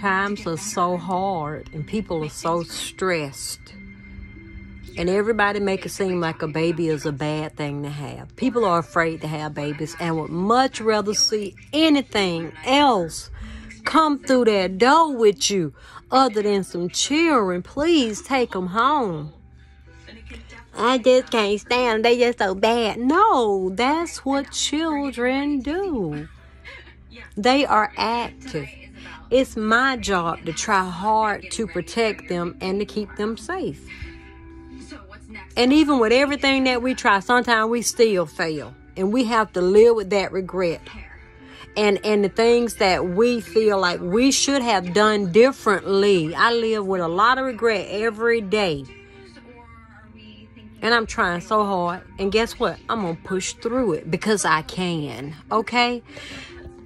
Times are so hard and people are so stressed. And everybody make it seem like a baby is a bad thing to have. People are afraid to have babies and would much rather see anything else come through that door with you other than some children. Please take them home. I just can't stand them. They just so bad. No, that's what children do. They are active. It's my job to try hard to protect them and to keep them safe. And even with everything that we try, sometimes we still fail. And we have to live with that regret. And the things that we feel like we should have done differently. I live with a lot of regret every day. And I'm trying so hard. And guess what? I'm going to push through it because I can. Okay?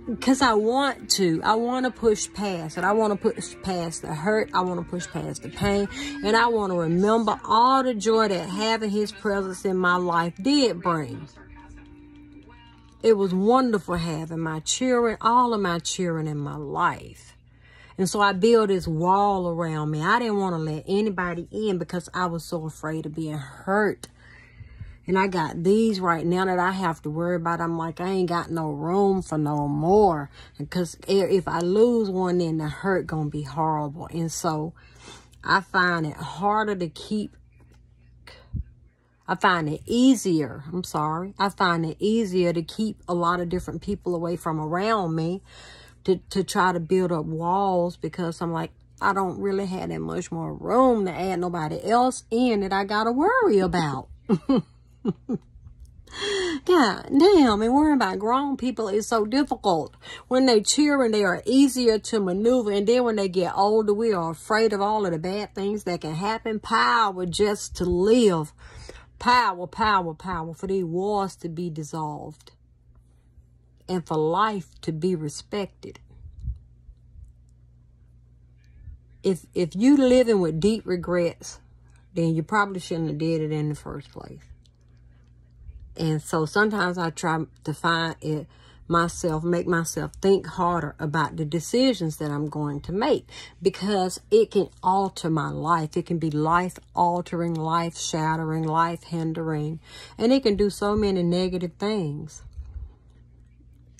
Because I want to. I want to push past it. I want to push past the hurt. I want to push past the pain. And I want to remember all the joy that having his presence in my life did bring. It was wonderful having my children, all of my children in my life. And so I built this wall around me. I didn't want to let anybody in because I was so afraid of being hurt. And I got these right now that I have to worry about. I'm like, I ain't got no room for no more. Because if I lose one, then the hurt gonna be horrible. And so I find it harder to keep. I find it easier. I find it easier to keep a lot of different people away from around me to try to build up walls because I'm like, I don't really have that much more room to add nobody else in that I gotta worry about. God damn, and worrying about grown people is so difficult. When they children, they are easier to maneuver, and then when they get older, we are afraid of all of the bad things that can happen. Power just to live. Power, power, power for these wars to be dissolved and for life to be respected. If you living with deep regrets, then you probably shouldn't have did it in the first place. And so sometimes I try to find it myself, make myself think harder about the decisions that I'm going to make because it can alter my life. It can be life-altering, life-shattering, life-hindering, and it can do so many negative things.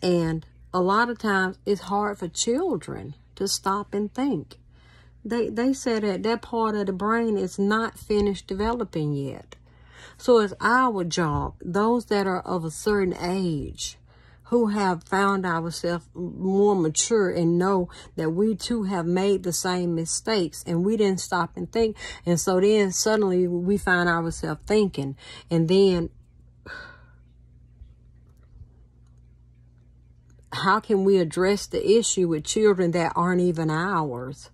And a lot of times it's hard for children to stop and think. They say that part of the brain is not finished developing yet. So it's our job, those that are of a certain age, who have found ourselves more mature and know that we too have made the same mistakes and we didn't stop and think. And so then suddenly we find ourselves thinking. And then how can we address the issue with children that aren't even ours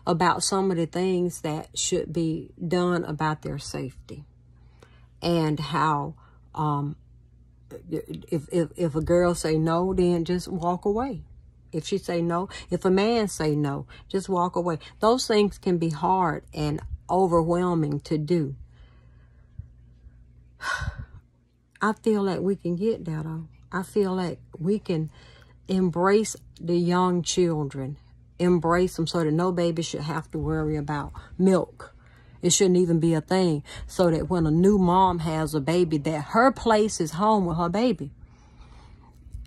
about some of the things that should be done about their safety? And how if a girl say no, then just walk away. If she say no, if a man say no, just walk away. Those things can be hard and overwhelming to do. I feel like we can get that though. I feel like we can embrace the young children, embrace them so that no baby should have to worry about milk. It shouldn't even be a thing, so that when a new mom has a baby, that her place is home with her baby.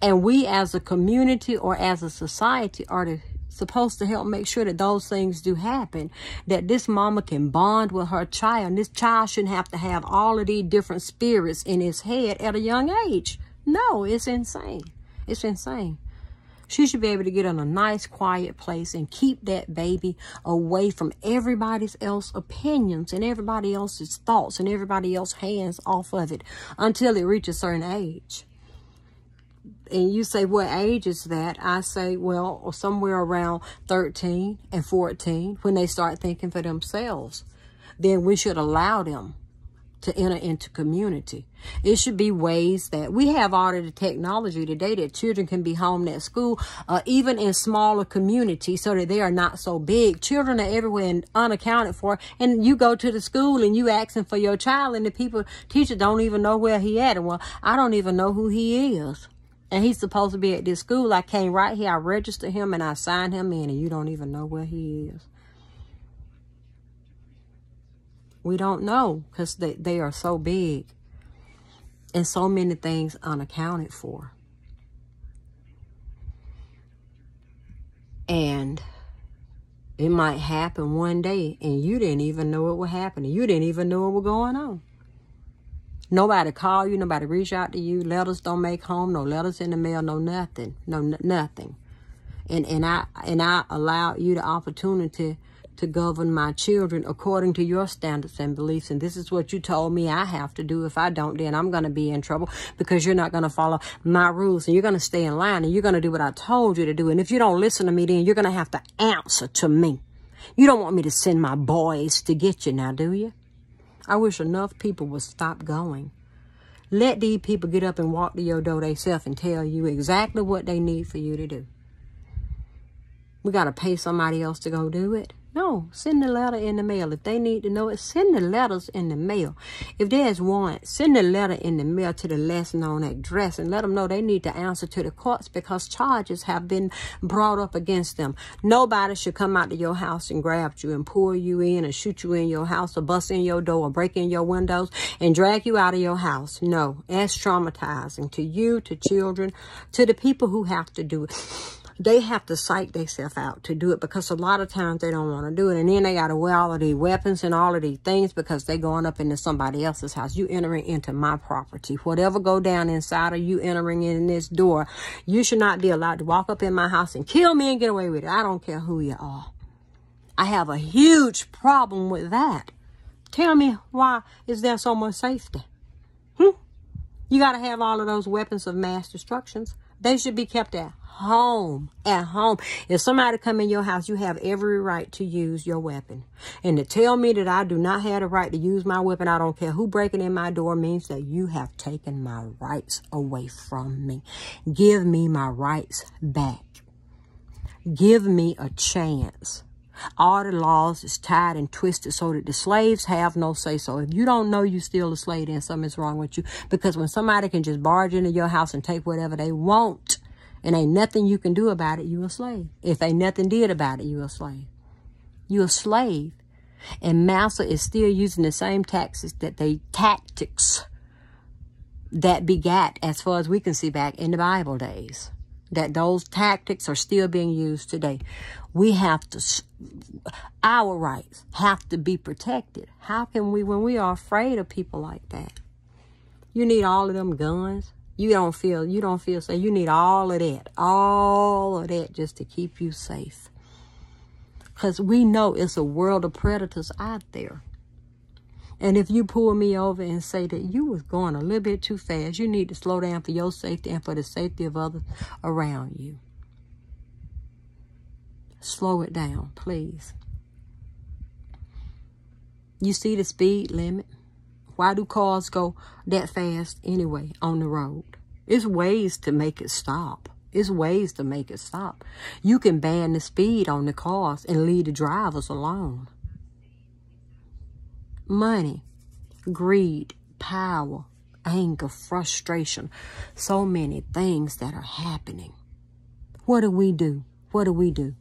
And we as a community or as a society are supposed to help make sure that those things do happen, that this mama can bond with her child. And this child shouldn't have to have all of these different spirits in his head at a young age. No, it's insane. It's insane. She should be able to get in a nice, quiet place and keep that baby away from everybody else's opinions and everybody else's thoughts and everybody else's hands off of it until it reaches a certain age. And you say, what age is that? I say, well, somewhere around 13 and 14, when they start thinking for themselves. Then we should allow them to enter into community. It should be ways that we have all of the technology today that children can be home at school, even in smaller communities so that they are not so big. Children are everywhere and unaccounted for. And you go to the school and you asking for your child and the teacher don't even know where he at. And well, I don't even know who he is. And he's supposed to be at this school. I came right here. I registered him and I signed him in, and you don't even know where he is. We don't know because they are so big and so many things unaccounted for. And it might happen one day and you didn't even know it was happening. You didn't even know what was going on. Nobody call you. Nobody reach out to you. Letters don't make home. No letters in the mail. No nothing. No nothing. And I allowed you the opportunity to govern my children according to your standards and beliefs. And this is what you told me I have to do. If I don't, then I'm going to be in trouble because you're not going to follow my rules and you're going to stay in line and you're going to do what I told you to do. And if you don't listen to me, then you're going to have to answer to me. You don't want me to send my boys to get you now, do you? I wish enough people would stop going. Let these people get up and walk to your door themselves and tell you exactly what they need for you to do. We got to pay somebody else to go do it. No, send the letter in the mail. If they need to know it, send the letters in the mail. If there's warrant, send the letter in the mail to the less known address and let them know they need to answer to the courts because charges have been brought up against them. Nobody should come out to your house and grab you and pull you in and shoot you in your house or bust in your door or break in your windows and drag you out of your house. No, that's traumatizing to you, to children, to the people who have to do it. They have to psych themselves out to do it because a lot of times they don't want to do it. And then they got to wear all of these weapons and all of these things because they going up into somebody else's house. You entering into my property. Whatever go down inside of you entering in this door, you should not be allowed to walk up in my house and kill me and get away with it. I don't care who you are. I have a huge problem with that. Tell me, why is there so much safety? You got to have all of those weapons of mass destructions. They should be kept at home. At home. If somebody come in your house, you have every right to use your weapon. And to tell me that I do not have the right to use my weapon, I don't care who breaking in my door, means that you have taken my rights away from me. Give me my rights back. Give me a chance. All the laws is tied and twisted so that the slaves have no say so. If you don't know you still a slave, then something's wrong with you. Because when somebody can just barge into your house and take whatever they want, and ain't nothing you can do about it, you a slave. If ain't nothing did about it, you a slave. You a slave. And Massa is still using the same tactics that begat, as far as we can see, back in the Bible days. That those tactics are still being used today. We have to, our rights have to be protected. How can we, when we are afraid of people like that? You need all of them guns. You don't feel safe. You need all of that just to keep you safe. Because we know it's a world of predators out there. And if you pull me over and say that you was going a little bit too fast, you need to slow down for your safety and for the safety of others around you. Slow it down, please. You see the speed limit? Why do cars go that fast anyway on the road? It's ways to make it stop. It's ways to make it stop. You can ban the speed on the cars and leave the drivers alone. Money, greed, power, anger, frustration. So many things that are happening. What do we do? What do we do?